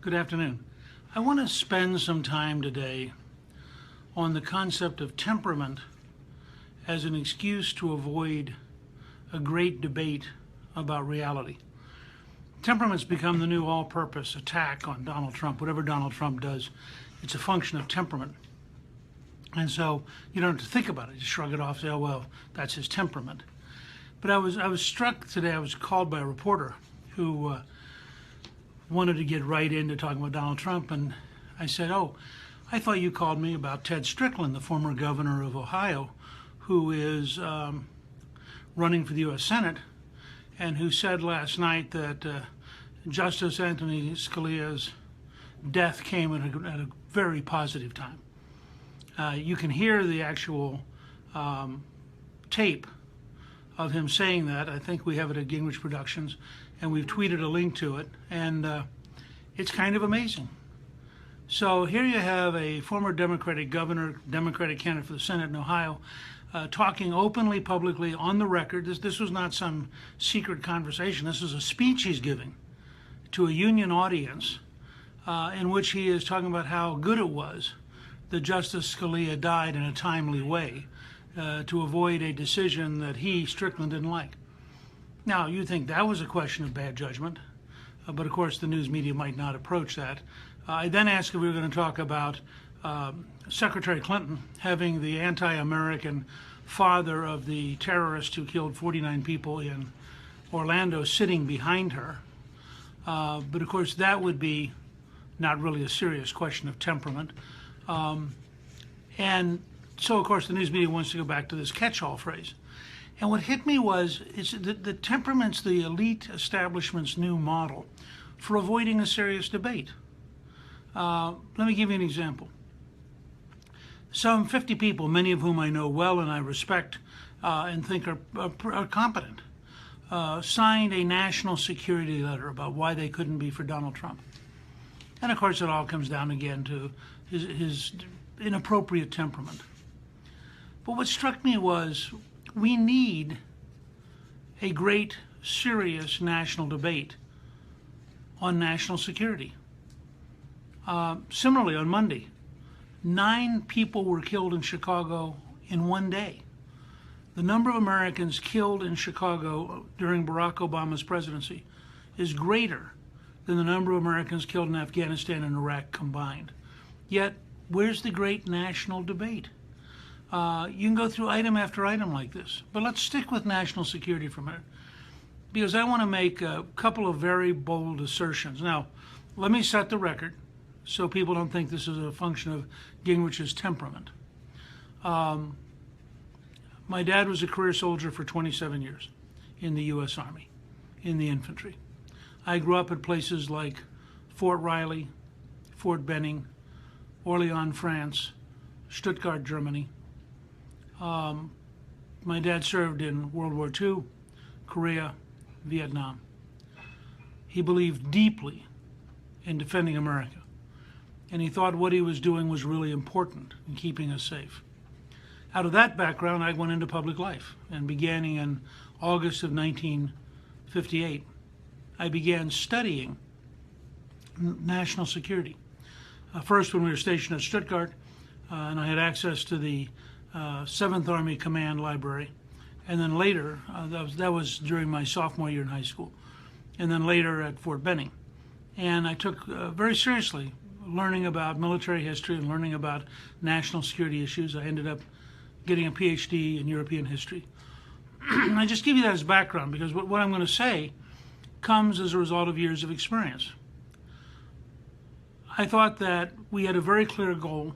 Good afternoon. I want to spend some time today on the concept of temperament as an excuse to avoid a great debate about reality. Temperament's become the new all-purpose attack on Donald Trump. Whatever Donald Trump does, it's a function of temperament. And so you don't have to think about it. You shrug it off, say, oh, well, that's his temperament. But I was struck today. I was called by a reporter who wanted to get right into talking about Donald Trump, and I said, oh, I thought you called me about Ted Strickland, the former governor of Ohio, who is running for the U.S. Senate, and who said last night that Justice Anthony Scalia's death came at a very positive time. You can hear the actual tape of him saying that. I think we have it at Gingrich Productions, and we've tweeted a link to it, and it's kind of amazing. So here you have a former Democratic governor, Democratic candidate for the Senate in Ohio, talking openly, publicly, on the record. This was not some secret conversation. This is a speech he's giving to a union audience in which he is talking about how good it was that Justice Scalia died in a timely way to avoid a decision that he, Strickland, didn't like. Now, you think that was a question of bad judgment, but of course the news media might not approach that. I then asked if we were going to talk about Secretary Clinton having the anti-American father of the terrorist who killed 49 people in Orlando sitting behind her. But of course that would be not really a serious question of temperament. And so of course the news media wants to go back to this catch-all phrase. And what hit me was the temperament's the elite establishment's new model for avoiding a serious debate. Let me give you an example. Some 50 people, many of whom I know well and I respect and think are competent, signed a national security letter about why they couldn't be for Donald Trump. And of course it all comes down again to his inappropriate temperament. But what struck me was we need a great, serious national debate on national security. Similarly, on Monday, 9 people were killed in Chicago in one day. The number of Americans killed in Chicago during Barack Obama's presidency is greater than the number of Americans killed in Afghanistan and Iraq combined. Yet, where's the great national debate? You can go through item after item like this, but let's stick with national security for a minute, because I want to make a couple of very bold assertions. Now, let me set the record so people don't think this is a function of Gingrich's temperament. My dad was a career soldier for 27 years in the U.S. Army, in the infantry. I grew up at places like Fort Riley, Fort Benning, Orléans, France, Stuttgart, Germany. My dad served in World War II, Korea, Vietnam. He believed deeply in defending America, and he thought what he was doing was really important in keeping us safe. Out of that background, I went into public life, and beginning in August of 1958, I began studying national security. First, when we were stationed at Stuttgart, and I had access to the 7th Army Command Library, and then later, that was during my sophomore year in high school, and then later at Fort Benning. And I took very seriously learning about military history and learning about national security issues. I ended up getting a PhD in European history. I just give you that as background because what I'm going to say comes as a result of years of experience. I thought that we had a very clear goal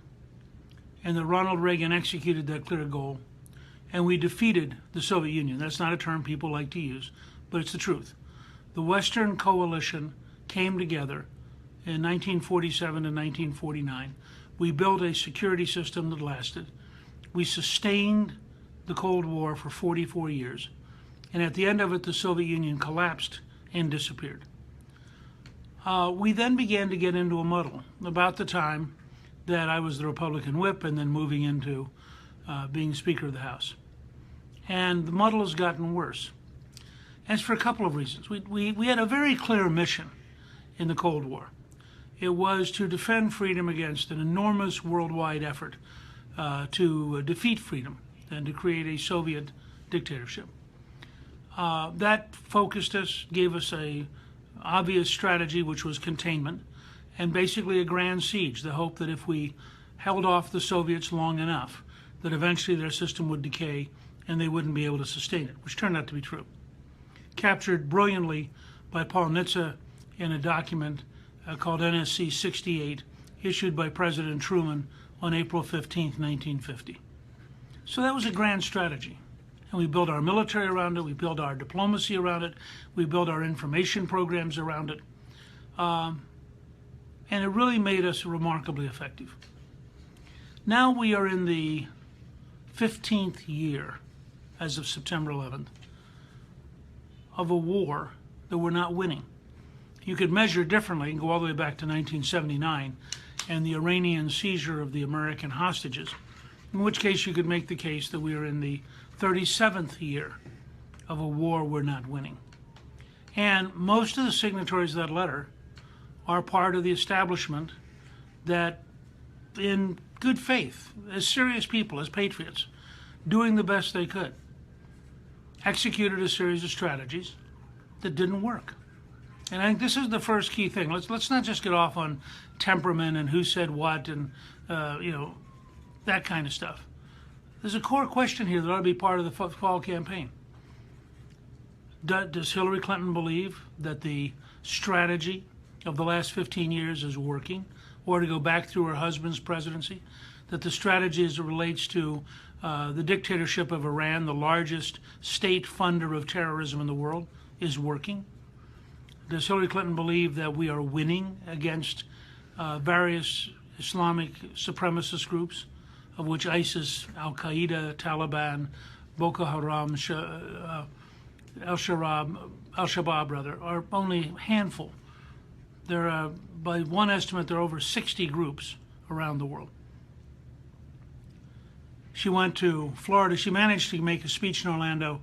and that Ronald Reagan executed that clear goal, and we defeated the Soviet Union. That's not a term people like to use, but it's the truth. The Western coalition came together in 1947 to 1949. We built a security system that lasted. We sustained the Cold War for 44 years, and at the end of it, the Soviet Union collapsed and disappeared. We then began to get into a muddle about the time that I was the Republican whip and then moving into being Speaker of the House. And the muddle has gotten worse. And it's for a couple of reasons. We had a very clear mission in the Cold War. It was to defend freedom against an enormous worldwide effort to defeat freedom and to create a Soviet dictatorship. That focused us, gave us a obvious strategy, which was containment, and basically a grand siege, the hope that if we held off the Soviets long enough, that eventually their system would decay and they wouldn't be able to sustain it, which turned out to be true. Captured brilliantly by Paul Nitze in a document called NSC 68, issued by President Truman on April 15, 1950. So that was a grand strategy. And we built our military around it, we built our diplomacy around it, we built our information programs around it. And it really made us remarkably effective. Now we are in the 15th year, as of September 11th, of a war that we're not winning. You could measure differently and go all the way back to 1979 and the Iranian seizure of the American hostages, in which case you could make the case that we are in the 37th year of a war we're not winning. And most of the signatories of that letter are part of the establishment that, in good faith, as serious people, as patriots, doing the best they could, executed a series of strategies that didn't work. And I think this is the first key thing. Let's not just get off on temperament and who said what and that kind of stuff. There's a core question here that ought to be part of the fall campaign. Does Hillary Clinton believe that the strategy of the last 15 years is working, or to go back through her husband's presidency, that the strategy as it relates to the dictatorship of Iran, the largest state funder of terrorism in the world, is working? Does Hillary Clinton believe that we are winning against various Islamic supremacist groups, of which ISIS, Al-Qaeda, Taliban, Boko Haram, Al-Shabaab, are only a handful? There are, by one estimate, there are over 60 groups around the world. She went to Florida. She managed to make a speech in Orlando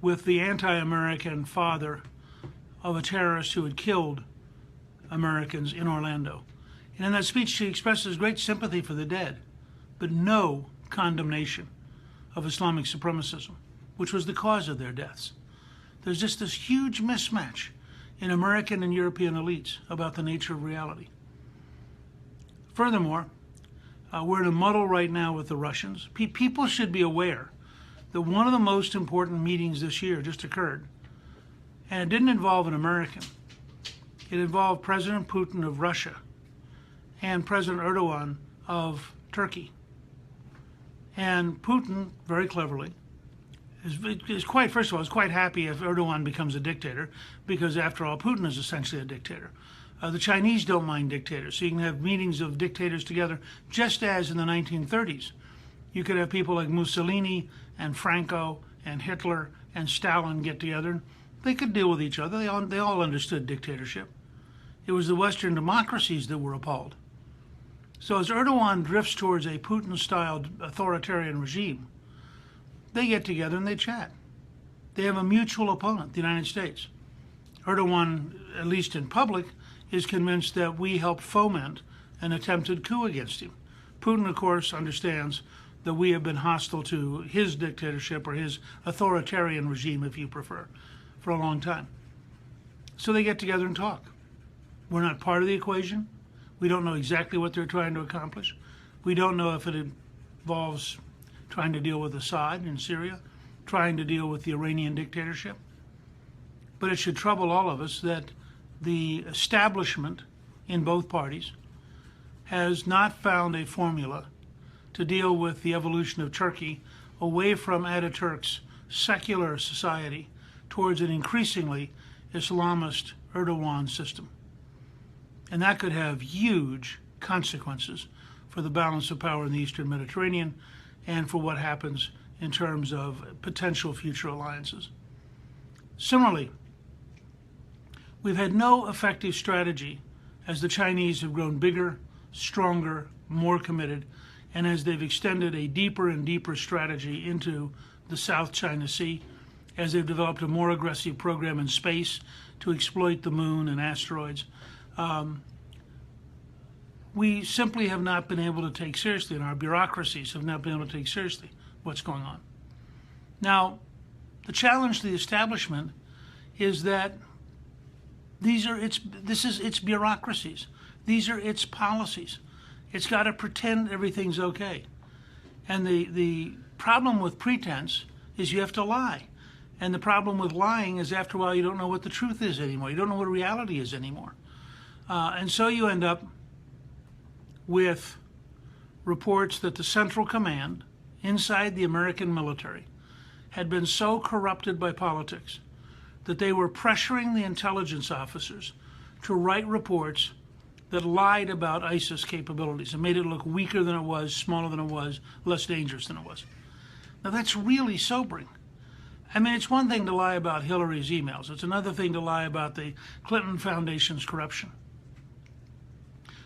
with the anti-American father of a terrorist who had killed Americans in Orlando. And in that speech, she expresses great sympathy for the dead, but no condemnation of Islamic supremacism, which was the cause of their deaths. There's just this huge mismatch in American and European elites about the nature of reality. Furthermore, we're in a muddle right now with the Russians. People should be aware that one of the most important meetings this year just occurred, and it didn't involve an American. It involved President Putin of Russia and President Erdogan of Turkey. And Putin, very cleverly, is quite, first of all, is quite happy if Erdogan becomes a dictator, because after all, Putin is essentially a dictator. The Chinese don't mind dictators, so you can have meetings of dictators together, just as in the 1930s. You could have people like Mussolini and Franco and Hitler and Stalin get together. They could deal with each other. They all understood dictatorship. It was the Western democracies that were appalled. So as Erdogan drifts towards a Putin-style authoritarian regime, they get together and they chat. They have a mutual opponent, the United States. Erdogan, at least in public, is convinced that we helped foment an attempted coup against him. Putin, of course, understands that we have been hostile to his dictatorship, or his authoritarian regime, if you prefer, for a long time. So they get together and talk. We're not part of the equation. We don't know exactly what they're trying to accomplish. We don't know if it involves trying to deal with Assad in Syria, trying to deal with the Iranian dictatorship. But it should trouble all of us that the establishment in both parties has not found a formula to deal with the evolution of Turkey away from Ataturk's secular society towards an increasingly Islamist Erdogan system. And that could have huge consequences for the balance of power in the Eastern Mediterranean and for what happens in terms of potential future alliances. Similarly, we've had no effective strategy as the Chinese have grown bigger, stronger, more committed, and as they've extended a deeper and deeper strategy into the South China Sea, as they've developed a more aggressive program in space to exploit the moon and asteroids. we simply have not been able to take seriously, and our bureaucracies have not been able to take seriously what's going on. Now, the challenge to the establishment is that this is its bureaucracies. These are its policies. It's got to pretend everything's okay. And the problem with pretense is you have to lie. And the problem with lying is after a while you don't know what the truth is anymore. You don't know what reality is anymore. And so you end up with reports that the Central Command inside the American military had been so corrupted by politics that they were pressuring the intelligence officers to write reports that lied about ISIS capabilities and made it look weaker than it was, smaller than it was, less dangerous than it was. Now that's really sobering. I mean, it's one thing to lie about Hillary's emails. It's another thing to lie about the Clinton Foundation's corruption.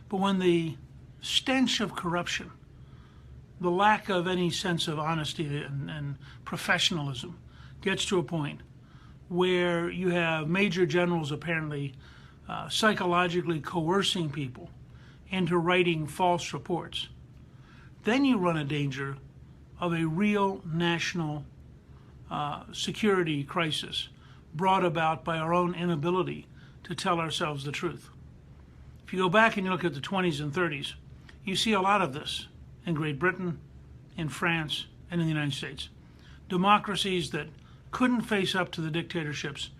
But when the stench of corruption, the lack of any sense of honesty and professionalism gets to a point where you have major generals apparently psychologically coercing people into writing false reports, then you run a danger of a real national security crisis brought about by our own inability to tell ourselves the truth. If you go back and you look at the 20s and 30s, you see a lot of this in Great Britain, in France, and in the United States. Democracies that couldn't face up to the dictatorships,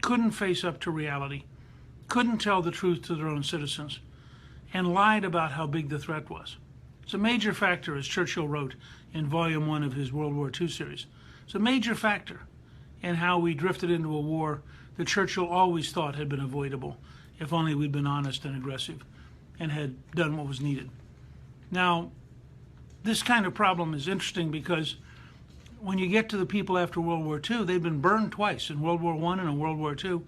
couldn't face up to reality, couldn't tell the truth to their own citizens, and lied about how big the threat was. It's a major factor, as Churchill wrote in Volume 1 of his World War II series. It's a major factor in how we drifted into a war that Churchill always thought had been avoidable, if only we'd been honest and aggressive and had done what was needed. Now, this kind of problem is interesting because when you get to the people after World War II, they've been burned twice, in World War I and in World War II.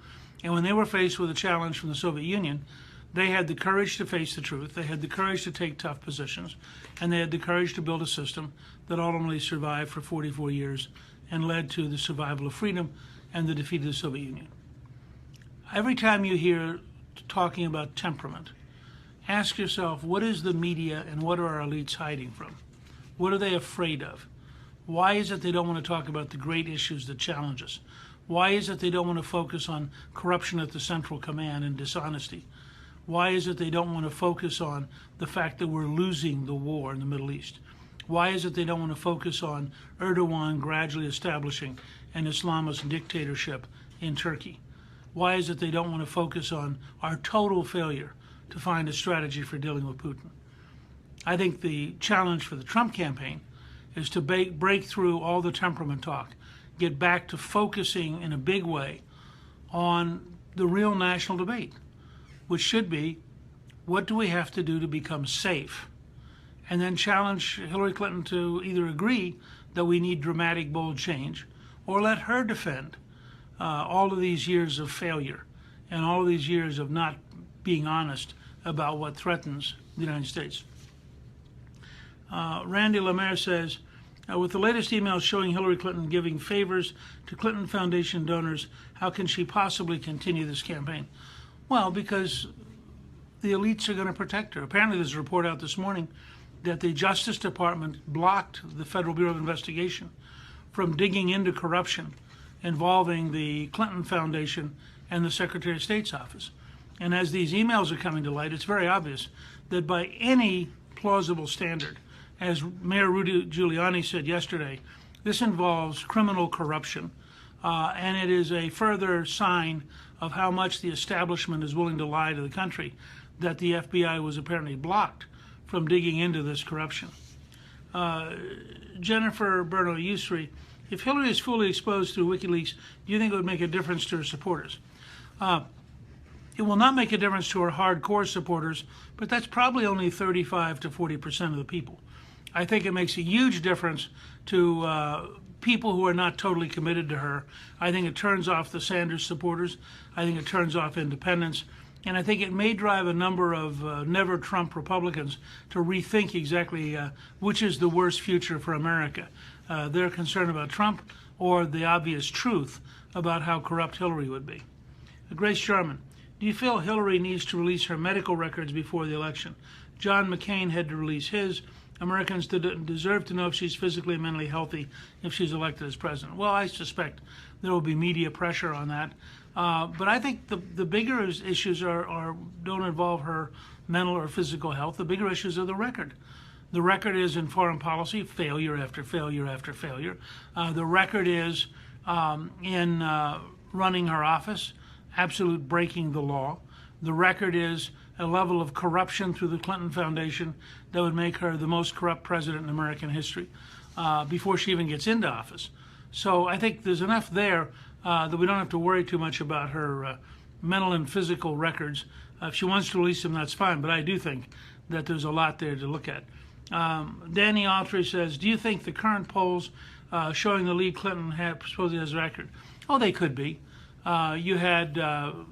And when they were faced with a challenge from the Soviet Union, they had the courage to face the truth, they had the courage to take tough positions, and they had the courage to build a system that ultimately survived for 44 years and led to the survival of freedom and the defeat of the Soviet Union. Every time you hear talking about temperament, ask yourself, what is the media and what are our elites hiding from? What are they afraid of? Why is it they don't want to talk about the great issues that challenge us? Why is it they don't want to focus on corruption at the Central Command and dishonesty? Why is it they don't want to focus on the fact that we're losing the war in the Middle East? Why is it they don't want to focus on Erdogan gradually establishing an Islamist dictatorship in Turkey? Why is it they don't want to focus on our total failure to find a strategy for dealing with Putin? I think the challenge for the Trump campaign is to break through all the temperament talk, get back to focusing in a big way on the real national debate, which should be, what do we have to do to become safe? And then challenge Hillary Clinton to either agree that we need dramatic, bold change, or let her defend all of these years of failure and all of these years of not being honest about what threatens the United States. Randy Lemaire says, with the latest emails showing Hillary Clinton giving favors to Clinton Foundation donors, how can she possibly continue this campaign? Well, because the elites are going to protect her. Apparently there's a report out this morning that the Justice Department blocked the Federal Bureau of Investigation from digging into corruption involving the Clinton Foundation and the Secretary of State's office. And as these emails are coming to light, it's very obvious that by any plausible standard, as Mayor Rudy Giuliani said yesterday, this involves criminal corruption, and it is a further sign of how much the establishment is willing to lie to the country that the FBI was apparently blocked from digging into this corruption. Jennifer Berno-Yusri, if Hillary is fully exposed through WikiLeaks, do you think it would make a difference to her supporters? It will not make a difference to her hardcore supporters, but that's probably only 35 to 40% of the people. I think it makes a huge difference to people who are not totally committed to her. I think it turns off the Sanders supporters. I think it turns off independents. And I think it may drive a number of never Trump Republicans to rethink exactly which is the worst future for America. They're concerned about Trump or the obvious truth about how corrupt Hillary would be. Grace Sharman, do you feel Hillary needs to release her medical records before the election? John McCain had to release his. Americans deserve to know if she's physically and mentally healthy if she's elected as president. Well, I suspect there will be media pressure on that. But I think the bigger issues don't involve her mental or physical health. The bigger issues are the record. The record is in foreign policy, failure after failure after failure. The record is in running her office, absolute breaking the law. The record is a level of corruption through the Clinton Foundation that would make her the most corrupt president in American history before she even gets into office. So I think there's enough there that we don't have to worry too much about her mental and physical records. If she wants to release them, that's fine, but I do think that there's a lot there to look at. Danny Autry says, do you think the current polls showing the lead Clinton supposedly has a record? Oh, they could be. You had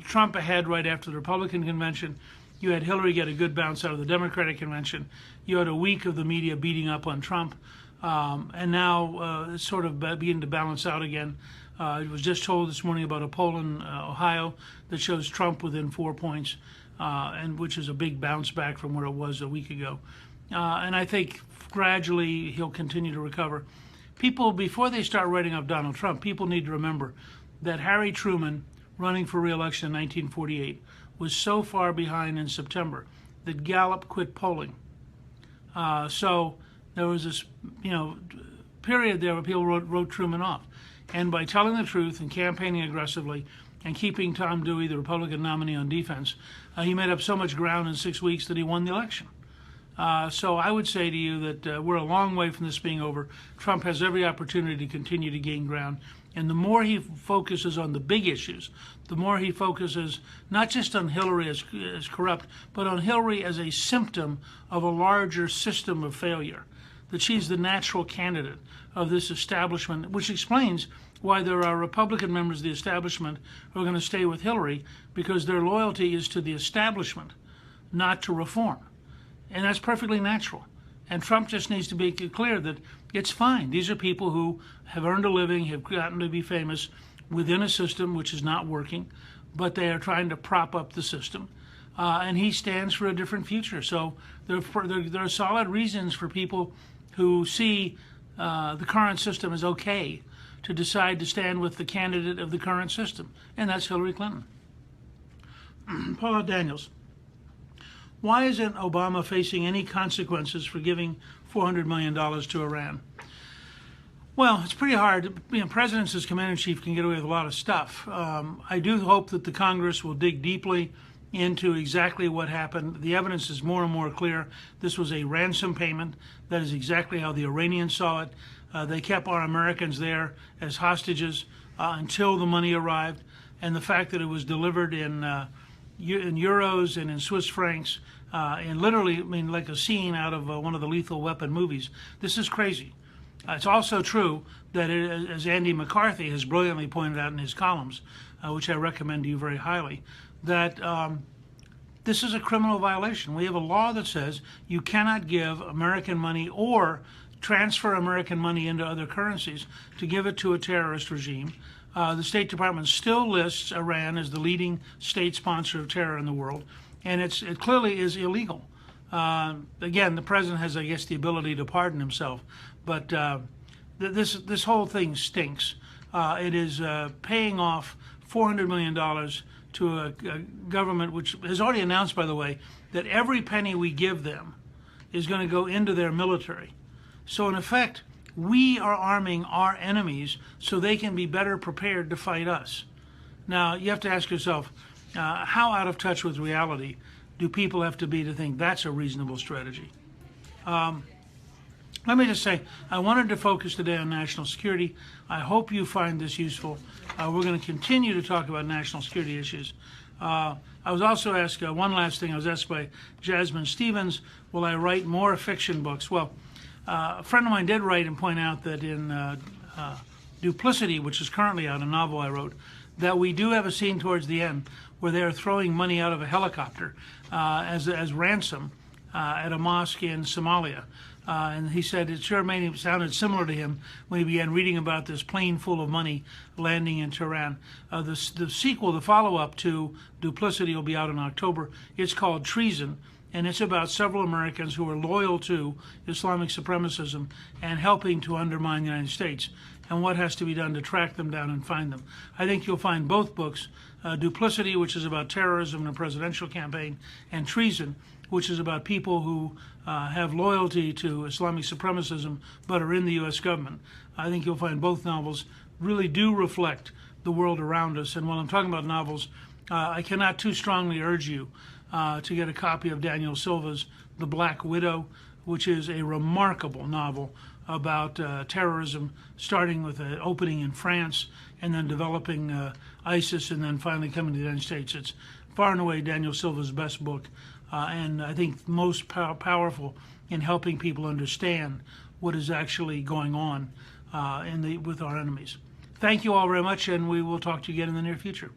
Trump ahead right after the Republican convention. You had Hillary get a good bounce out of the Democratic convention. You had a week of the media beating up on Trump. And now it's sort of beginning to balance out again. I was just told this morning about a poll in Ohio that shows Trump within 4 points, and which is a big bounce back from where it was a week ago. And I think gradually he'll continue to recover. People, before they start writing up Donald Trump, people need to remember that Harry Truman, running for re-election in 1948, was so far behind in September that Gallup quit polling. So there was this, period there where people wrote Truman off. And by telling the truth and campaigning aggressively and keeping Tom Dewey, the Republican nominee, on defense, he made up so much ground in 6 weeks that he won the election. So I would say to you that we're a long way from this being over. Trump has every opportunity to continue to gain ground. And the more he focuses on the big issues, the more he focuses not just on Hillary as corrupt, but on Hillary as a symptom of a larger system of failure, that she's the natural candidate of this establishment, which explains why there are Republican members of the establishment who are going to stay with Hillary, because their loyalty is to the establishment, not to reform. And that's perfectly natural. And Trump just needs to be clear that it's fine. These are people who have earned a living, have gotten to be famous within a system which is not working, but they are trying to prop up the system. And he stands for a different future. So there are solid reasons for people who see the current system as okay to decide to stand with the candidate of the current system, and that's Hillary Clinton. Paula Daniels. Why isn't Obama facing any consequences for giving $400 million to Iran? Well, it's pretty hard. Presidents as commander-in-chief can get away with a lot of stuff. I do hope that the Congress will dig deeply into exactly what happened. The evidence is more and more clear. This was a ransom payment. That is exactly how the Iranians saw it. They kept our Americans there as hostages until the money arrived. And the fact that it was delivered in euros and in Swiss francs, and literally, like a scene out of one of the Lethal Weapon movies. This is crazy. It's also true that, as Andy McCarthy has brilliantly pointed out in his columns, which I recommend to you very highly, that this is a criminal violation. We have a law that says you cannot give American money or transfer American money into other currencies to give it to a terrorist regime. The State Department still lists Iran as the leading state sponsor of terror in the world, and it clearly is illegal. Again, the president has, I guess, the ability to pardon himself, but this whole thing stinks. It is paying off $400 million to a government which has already announced, by the way, that every penny we give them is going to go into their military. So in effect, we are arming our enemies so they can be better prepared to fight us. Now, you have to ask yourself, how out of touch with reality do people have to be to think that's a reasonable strategy? Let me just say, I wanted to focus today on national security. I hope you find this useful. We're going to continue to talk about national security issues. I was also asked, one last thing, I was asked by Jasmine Stevens, will I write more fiction books? Well, a friend of mine did write and point out that in Duplicity, which is currently out, a novel I wrote, that we do have a scene towards the end where they're throwing money out of a helicopter as ransom at a mosque in Somalia. And he said it sure sounded similar to him when he began reading about this plane full of money landing in Tehran. The sequel, the follow-up to Duplicity, will be out in October. It's called Treason, and it's about several Americans who are loyal to Islamic supremacism and helping to undermine the United States, and what has to be done to track them down and find them. I think you'll find both books, Duplicity, which is about terrorism in a presidential campaign, and Treason, which is about people who have loyalty to Islamic supremacism but are in the U.S. government. I think you'll find both novels really do reflect the world around us. And while I'm talking about novels, I cannot too strongly urge you to get a copy of Daniel Silva's The Black Widow, which is a remarkable novel about terrorism, starting with an opening in France and then developing ISIS and then finally coming to the United States. It's far and away Daniel Silva's best book, and I think most powerful in helping people understand what is actually going on with our enemies. Thank you all very much, and we will talk to you again in the near future.